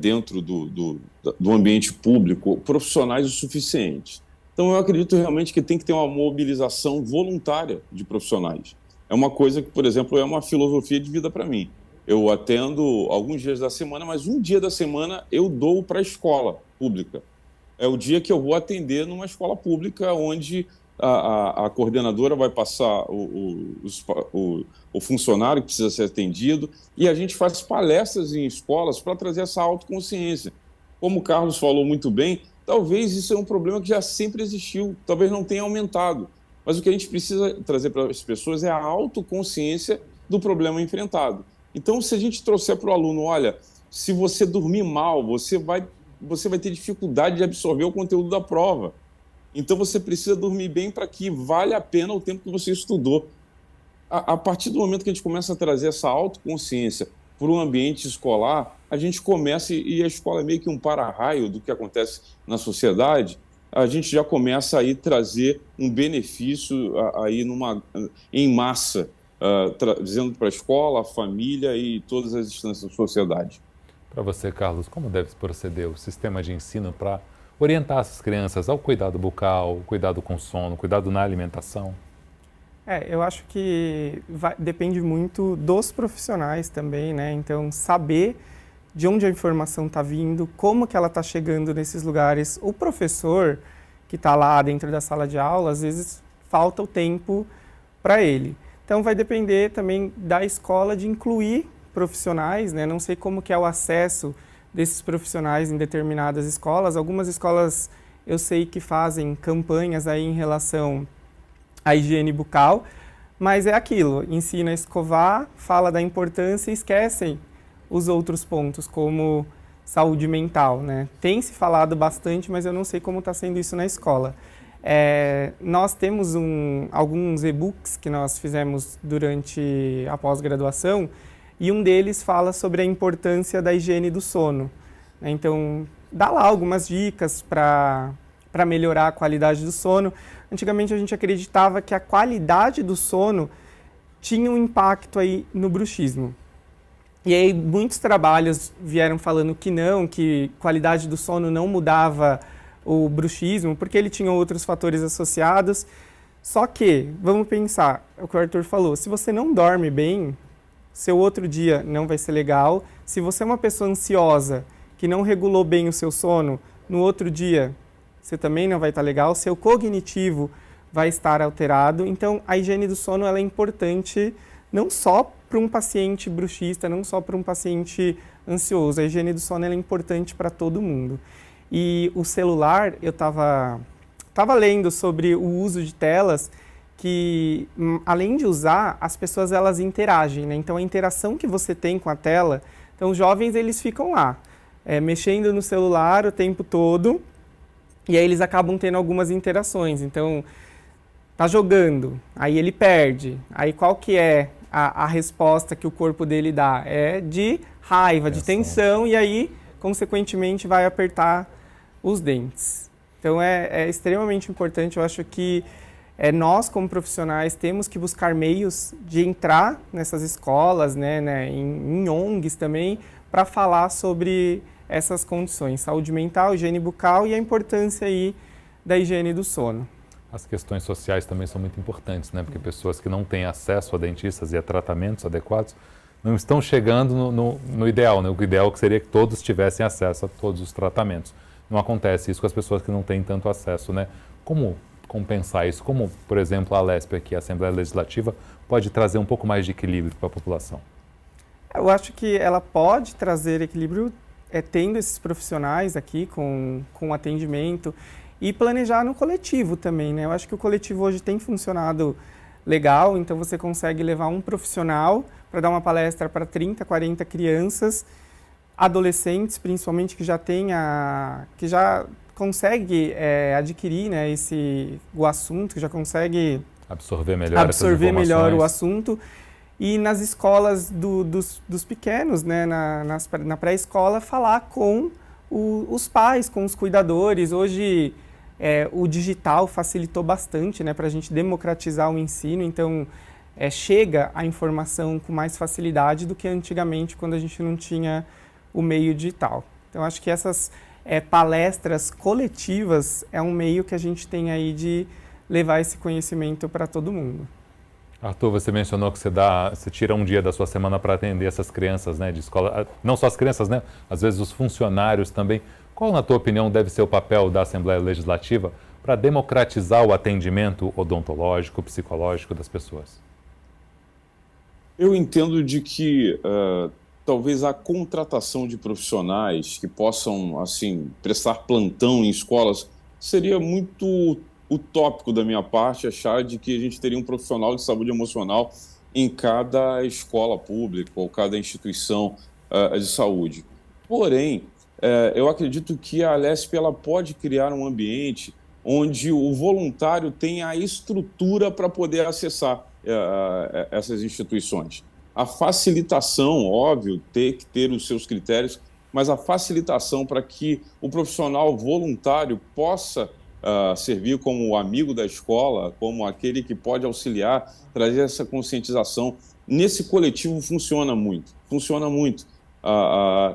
dentro do ambiente público, profissionais o suficiente. Então, eu acredito realmente que tem que ter uma mobilização voluntária de profissionais. É uma coisa que, por exemplo, é uma filosofia de vida para mim. Eu atendo alguns dias da semana, mas um dia da semana eu dou para a escola pública. É o dia que eu vou atender numa escola pública onde a coordenadora vai passar o funcionário que precisa ser atendido e a gente faz palestras em escolas para trazer essa autoconsciência. Como o Carlos falou muito bem, talvez isso é um problema que já sempre existiu, talvez não tenha aumentado. Mas o que a gente precisa trazer para as pessoas é a autoconsciência do problema enfrentado. Então, se a gente trouxer para o aluno, olha, se você dormir mal, você vai ter dificuldade de absorver o conteúdo da prova. Então, você precisa dormir bem para que valha a pena o tempo que você estudou. A partir do momento que a gente começa a trazer essa autoconsciência para um ambiente escolar, a gente começa, e a escola é meio que um para-raio do que acontece na sociedade, a gente já começa a trazer um benefício aí em massa, dizendo para a escola, a família e todas as instâncias da sociedade. Para você, Carlos, como deve proceder o sistema de ensino para orientar essas crianças ao cuidado bucal, cuidado com sono, cuidado na alimentação? Eu acho que depende muito dos profissionais também, né? Então, saber de onde a informação está vindo, como que ela está chegando nesses lugares. O professor que está lá dentro da sala de aula, às vezes falta o tempo para ele. Então vai depender também da escola de incluir profissionais, né? Não sei como que é o acesso desses profissionais em determinadas escolas. Algumas escolas eu sei que fazem campanhas aí em relação à higiene bucal, mas é aquilo, ensina a escovar, fala da importância e esquecem os outros pontos, como saúde mental, né? Tem se falado bastante, mas eu não sei como está sendo isso na escola. Nós temos alguns e-books que nós fizemos durante a pós-graduação e um deles fala sobre a importância da higiene do sono. Então, dá lá algumas dicas para melhorar a qualidade do sono. Antigamente a gente acreditava que a qualidade do sono tinha um impacto aí no bruxismo. E aí muitos trabalhos vieram falando que não, que qualidade do sono não mudava o bruxismo, porque ele tinha outros fatores associados. Só que, vamos pensar, é o que o Arthur falou, se você não dorme bem, seu outro dia não vai ser legal. Se você é uma pessoa ansiosa, que não regulou bem o seu sono, no outro dia você também não vai estar legal, seu cognitivo vai estar alterado. Então, a higiene do sono ela é importante não só para um paciente bruxista, não só para um paciente ansioso. A higiene do sono ela é importante para todo mundo. E o celular, eu estava lendo sobre o uso de telas que, além de usar, as pessoas elas interagem, né? Então, a interação que você tem com a tela, então os jovens eles ficam lá, mexendo no celular o tempo todo, e aí eles acabam tendo algumas interações. Então, tá jogando, aí ele perde, aí qual que é a resposta que o corpo dele dá? É de raiva, de tensão, e aí, consequentemente, vai apertar os dentes. Então, é extremamente importante, eu acho que nós, como profissionais, temos que buscar meios de entrar nessas escolas, né, em ONGs também, para falar sobre essas condições, saúde mental, higiene bucal e a importância aí da higiene do sono. As questões sociais também são muito importantes, né? Porque pessoas que não têm acesso a dentistas e a tratamentos adequados não estão chegando no ideal, né? O ideal seria que todos tivessem acesso a todos os tratamentos. Não acontece isso com as pessoas que não têm tanto acesso, né? Como compensar isso? Como, por exemplo, a Alesp aqui, a Assembleia Legislativa, pode trazer um pouco mais de equilíbrio para a população? Eu acho que ela pode trazer equilíbrio tendo esses profissionais aqui com atendimento e planejar no coletivo também, né? Eu acho que o coletivo hoje tem funcionado legal, então você consegue levar um profissional para dar uma palestra para 30, 40 crianças, adolescentes principalmente, que já consegue adquirir, né, o assunto, que já consegue absorver melhor o assunto. E nas escolas dos pequenos, né, na pré-escola, falar com os pais, com os cuidadores. Hoje o digital facilitou bastante, né, para a gente democratizar o ensino, então chega a informação com mais facilidade do que antigamente, quando a gente não tinha o meio digital. Então acho que essas palestras coletivas é um meio que a gente tem aí de levar esse conhecimento para todo mundo. Arthur, você mencionou que você tira um dia da sua semana para atender essas crianças, né, de escola, não só as crianças, né, às vezes os funcionários também. Qual, na tua opinião, deve ser o papel da Assembleia Legislativa para democratizar o atendimento odontológico, psicológico das pessoas? Eu entendo de que talvez a contratação de profissionais que possam, assim, prestar plantão em escolas seria muito utópico da minha parte achar de que a gente teria um profissional de saúde emocional em cada escola pública ou cada instituição de saúde. Porém, eu acredito que a Alesp ela pode criar um ambiente onde o voluntário tem a estrutura para poder acessar essas instituições. A facilitação, óbvio, tem que ter os seus critérios, mas a facilitação para que o profissional voluntário possa servir como amigo da escola, como aquele que pode auxiliar, trazer essa conscientização. Nesse coletivo funciona muito.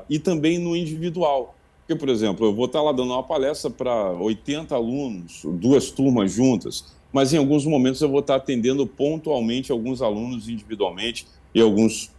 E também no individual. Porque, por exemplo, eu vou estar lá dando uma palestra para 80 alunos, 2 turmas juntas, mas em alguns momentos eu vou estar atendendo pontualmente alguns alunos individualmente e alguns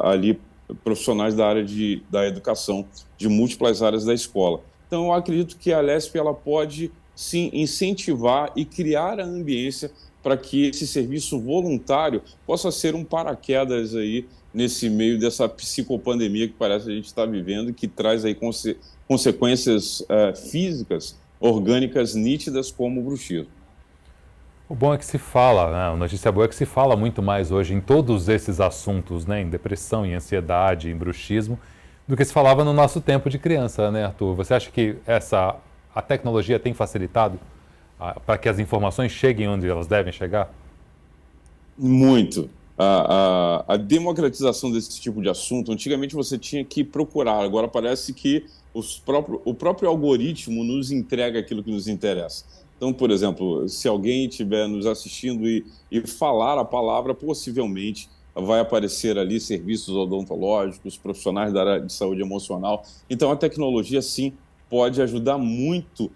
ali profissionais da área da educação, de múltiplas áreas da escola. Então, eu acredito que a Alesp ela pode, sim, incentivar e criar a ambiência para que esse serviço voluntário possa ser um paraquedas aí nesse meio dessa psicopandemia que parece que a gente está vivendo, que traz aí consequências físicas, orgânicas nítidas como o bruxismo. O bom é que se fala, né? A notícia boa é que se fala muito mais hoje em todos esses assuntos, né? Em depressão, em ansiedade, em bruxismo, do que se falava no nosso tempo de criança, né, Arthur? Você acha que a tecnologia tem facilitado para que as informações cheguem onde elas devem chegar? Muito. A democratização desse tipo de assunto, antigamente você tinha que procurar, agora parece que o próprio algoritmo nos entrega aquilo que nos interessa. Então, por exemplo, se alguém estiver nos assistindo e falar a palavra, possivelmente vai aparecer ali serviços odontológicos, profissionais da área de saúde emocional. Então, a tecnologia, sim, pode ajudar muito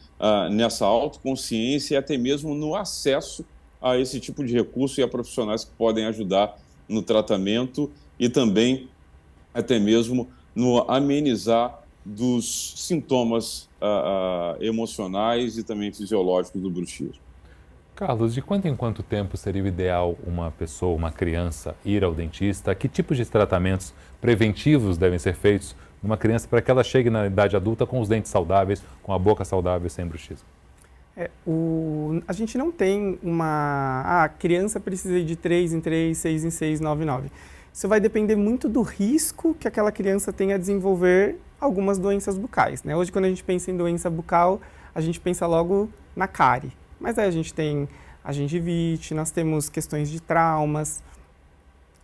nessa autoconsciência e até mesmo no acesso a esse tipo de recurso e a profissionais que podem ajudar no tratamento e também até mesmo no amenizar dos sintomas emocionais e também fisiológicos do bruxismo. Carlos, de quanto em quanto tempo seria o ideal uma pessoa, uma criança, ir ao dentista? Que tipos de tratamentos preventivos devem ser feitos numa criança para que ela chegue na idade adulta com os dentes saudáveis, com a boca saudável, sem bruxismo? A gente não tem uma... a criança precisa ir de 3 em 3, 6 em 6, 9 em 9. Isso vai depender muito do risco que aquela criança tem a desenvolver algumas doenças bucais, né? Hoje, quando a gente pensa em doença bucal, a gente pensa logo na cárie. Mas aí a gente tem a gengivite, nós temos questões de traumas,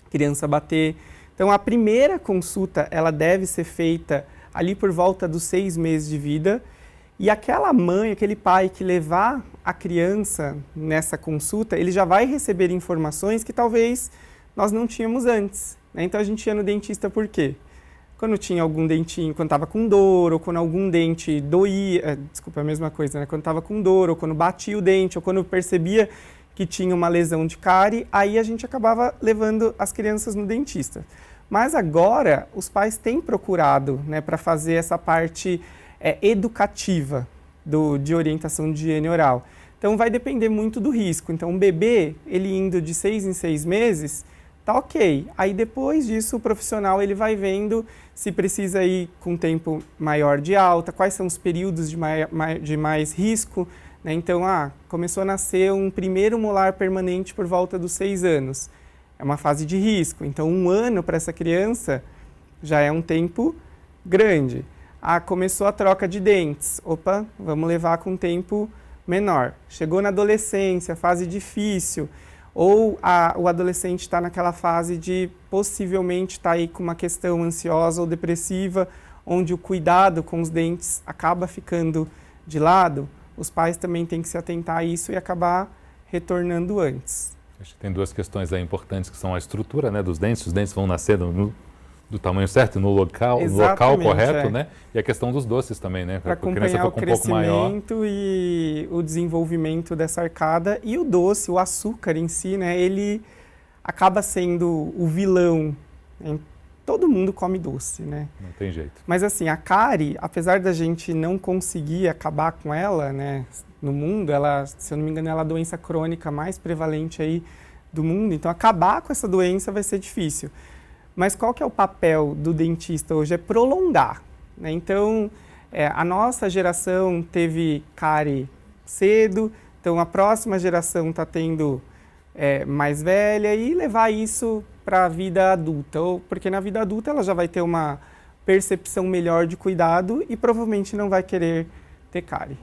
criança bater. Então, a primeira consulta, ela deve ser feita ali por volta dos 6 meses de vida. E aquela mãe, aquele pai que levar a criança nessa consulta, ele já vai receber informações que talvez nós não tínhamos antes, né? Então, a gente ia no dentista por quê? Quando tinha algum dentinho, quando estava com dor, ou quando algum dente doía, desculpa, a mesma coisa, né? Quando estava com dor, ou quando batia o dente, ou quando percebia que tinha uma lesão de cárie, aí a gente acabava levando as crianças no dentista. Mas agora, os pais têm procurado, né, para fazer essa parte educativa de orientação de higiene oral. Então, vai depender muito do risco. Então, um bebê, ele indo de 6 em 6 meses, tá ok. Aí, depois disso, o profissional ele vai vendo se precisa ir com tempo maior de alta, quais são os períodos de mais risco, né? Então, começou a nascer um primeiro molar permanente por volta dos 6 anos. É uma fase de risco. Então, 1 ano para essa criança já é um tempo grande. Começou a troca de dentes. Opa, vamos levar com tempo menor. Chegou na adolescência, fase difícil. Ou o adolescente está naquela fase de possivelmente estar aí com uma questão ansiosa ou depressiva, onde o cuidado com os dentes acaba ficando de lado, os pais também têm que se atentar a isso e acabar retornando antes. Acho que tem 2 questões aí importantes, que são a estrutura, né, dos dentes. Os dentes vão nascer do tamanho certo, no local correto, né? E a questão dos doces também, né? Para acompanhar o crescimento e o desenvolvimento dessa arcada. E o doce, o açúcar em si, né? Ele acaba sendo o vilão. Né? Todo mundo come doce, né? Não tem jeito. Mas assim, a cárie, apesar da gente não conseguir acabar com ela, né? No mundo, ela, se eu não me engano, ela é a doença crônica mais prevalente aí do mundo. Então, acabar com essa doença vai ser difícil. Mas qual que é o papel do dentista hoje? É prolongar, né? Então, a nossa geração teve cárie cedo, então a próxima geração está tendo mais velha e levar isso para a vida adulta. Porque na vida adulta ela já vai ter uma percepção melhor de cuidado e provavelmente não vai querer ter cárie.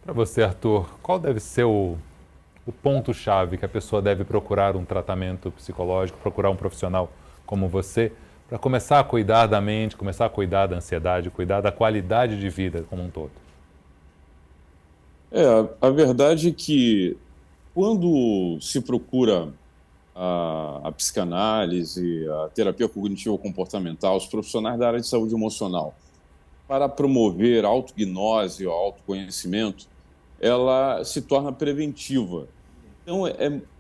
Para você, Arthur, qual deve ser o ponto-chave que a pessoa deve procurar um tratamento psicológico, procurar um profissional como você, para começar a cuidar da mente, começar a cuidar da ansiedade, cuidar da qualidade de vida como um todo? A verdade é que quando se procura a psicanálise, a terapia cognitivo-comportamental, os profissionais da área de saúde emocional, para promover a autognose ou autoconhecimento, ela se torna preventiva. Então,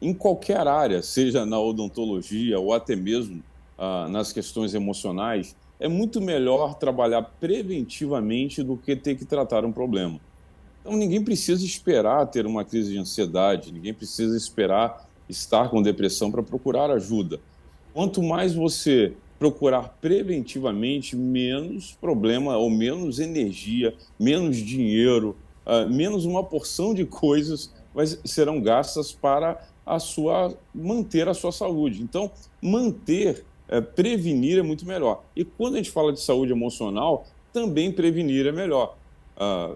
em qualquer área, seja na odontologia ou até mesmo nas questões emocionais, é muito melhor trabalhar preventivamente do que ter que tratar um problema. Então, ninguém precisa esperar ter uma crise de ansiedade, ninguém precisa esperar estar com depressão para procurar ajuda. Quanto mais você procurar preventivamente, menos problema ou menos energia, menos dinheiro, menos uma porção de coisas serão gastas para manter a sua saúde. Então, prevenir é muito melhor. E quando a gente fala de saúde emocional, também prevenir é melhor.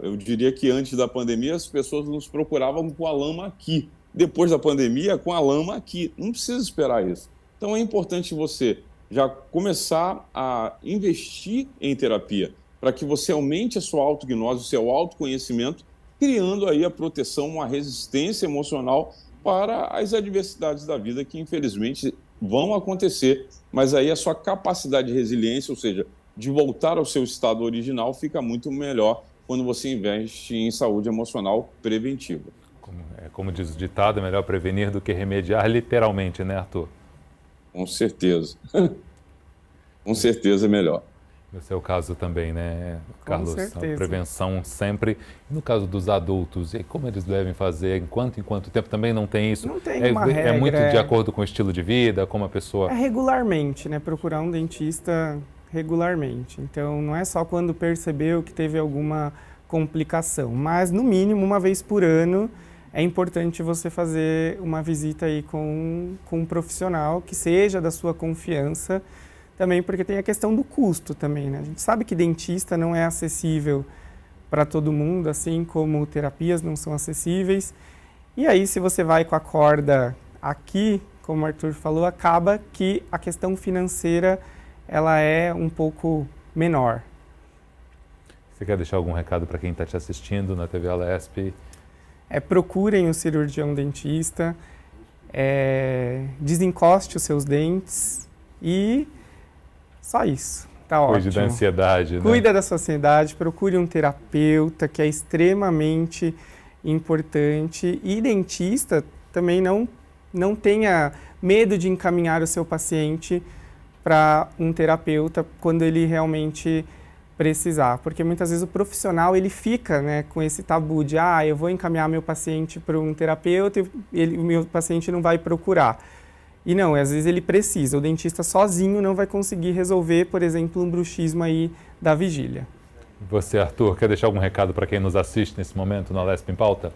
Eu diria que antes da pandemia as pessoas nos procuravam com a lama aqui. Depois da pandemia, com a lama aqui. Não precisa esperar isso. Então é importante você já começar a investir em terapia para que você aumente a sua autognose, o seu autoconhecimento, criando aí a proteção, uma resistência emocional para as adversidades da vida que, infelizmente, vão acontecer. Mas aí a sua capacidade de resiliência, ou seja, de voltar ao seu estado original, fica muito melhor quando você investe em saúde emocional preventiva. Como diz o ditado, é melhor prevenir do que remediar, literalmente, né, Arthur? Com certeza. Com certeza é melhor. No seu caso também, né, Carlos? Com certeza. A prevenção sempre. No caso dos adultos, e como eles devem fazer, em quanto tempo também não tem isso? Não tem uma regra. É muito de acordo com o estilo de vida, como a pessoa... É regularmente, né? Procurar um dentista regularmente. Então, não é só quando percebeu que teve alguma complicação, mas no mínimo uma vez por ano é importante você fazer uma visita aí com um profissional que seja da sua confiança, também porque tem a questão do custo também, né? A gente sabe que dentista não é acessível para todo mundo, assim como terapias não são acessíveis. E aí, se você vai com a corda aqui, como o Arthur falou, acaba que a questão financeira ela é um pouco menor. Você quer deixar algum recado para quem está te assistindo na TV Alesp? Procurem o cirurgião dentista, desencoste os seus dentes e só isso. Tá ótimo. Cuide da ansiedade, né? Cuida da sua ansiedade, procure um terapeuta, que é extremamente importante. E dentista também não tenha medo de encaminhar o seu paciente para um terapeuta quando ele realmente precisar. Porque muitas vezes o profissional ele fica, né, com esse tabu de eu vou encaminhar meu paciente para um terapeuta e o meu paciente não vai procurar. E não, às vezes ele precisa. O dentista sozinho não vai conseguir resolver, por exemplo, um bruxismo aí da vigília. Você, Arthur, quer deixar algum recado para quem nos assiste nesse momento no Alesp em Pauta?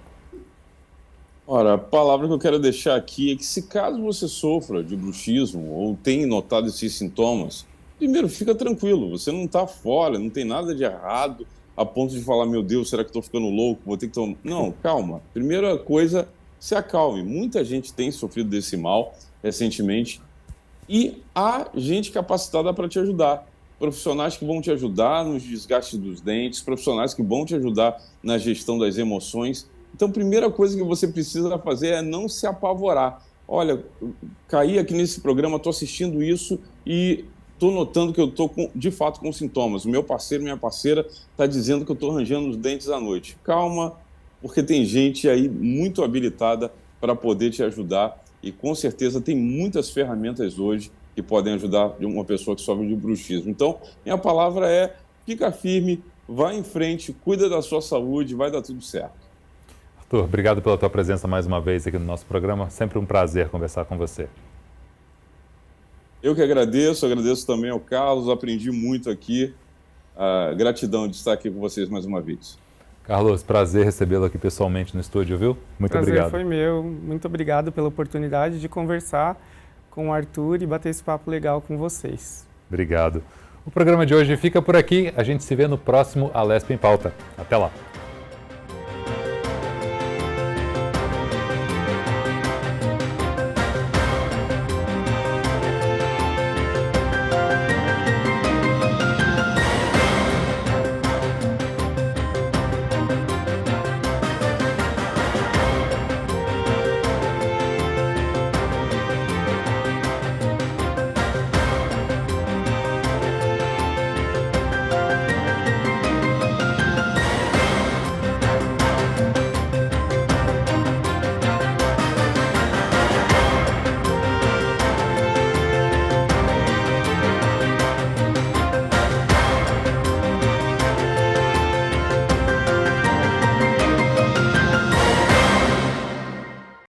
Ora, a palavra que eu quero deixar aqui é que se caso você sofra de bruxismo ou tenha notado esses sintomas, primeiro, fica tranquilo, você não está fora, não tem nada de errado a ponto de falar, meu Deus, será que estou ficando louco, vou ter que tomar... Não, calma. Primeira coisa, se acalme. Muita gente tem sofrido desse mal recentemente e há gente capacitada para te ajudar. Profissionais que vão te ajudar nos desgastes dos dentes, profissionais que vão te ajudar na gestão das emoções. Então, a primeira coisa que você precisa fazer é não se apavorar. Olha, caí aqui nesse programa, estou assistindo isso e estou notando que eu estou, de fato, com sintomas. O meu parceiro, minha parceira, está dizendo que eu estou arranjando os dentes à noite. Calma, porque tem gente aí muito habilitada para poder te ajudar e, com certeza, tem muitas ferramentas hoje que podem ajudar uma pessoa que sofre de bruxismo. Então, minha palavra é, fica firme, vai em frente, cuida da sua saúde, vai dar tudo certo. Arthur, obrigado pela tua presença mais uma vez aqui no nosso programa. Sempre um prazer conversar com você. Eu que agradeço também ao Carlos, aprendi muito aqui. Gratidão de estar aqui com vocês mais uma vez. Carlos, prazer recebê-lo aqui pessoalmente no estúdio, viu? Muito obrigado. Prazer foi meu. Muito obrigado pela oportunidade de conversar com o Arthur e bater esse papo legal com vocês. Obrigado. O programa de hoje fica por aqui. A gente se vê no próximo Alesp em Pauta. Até lá.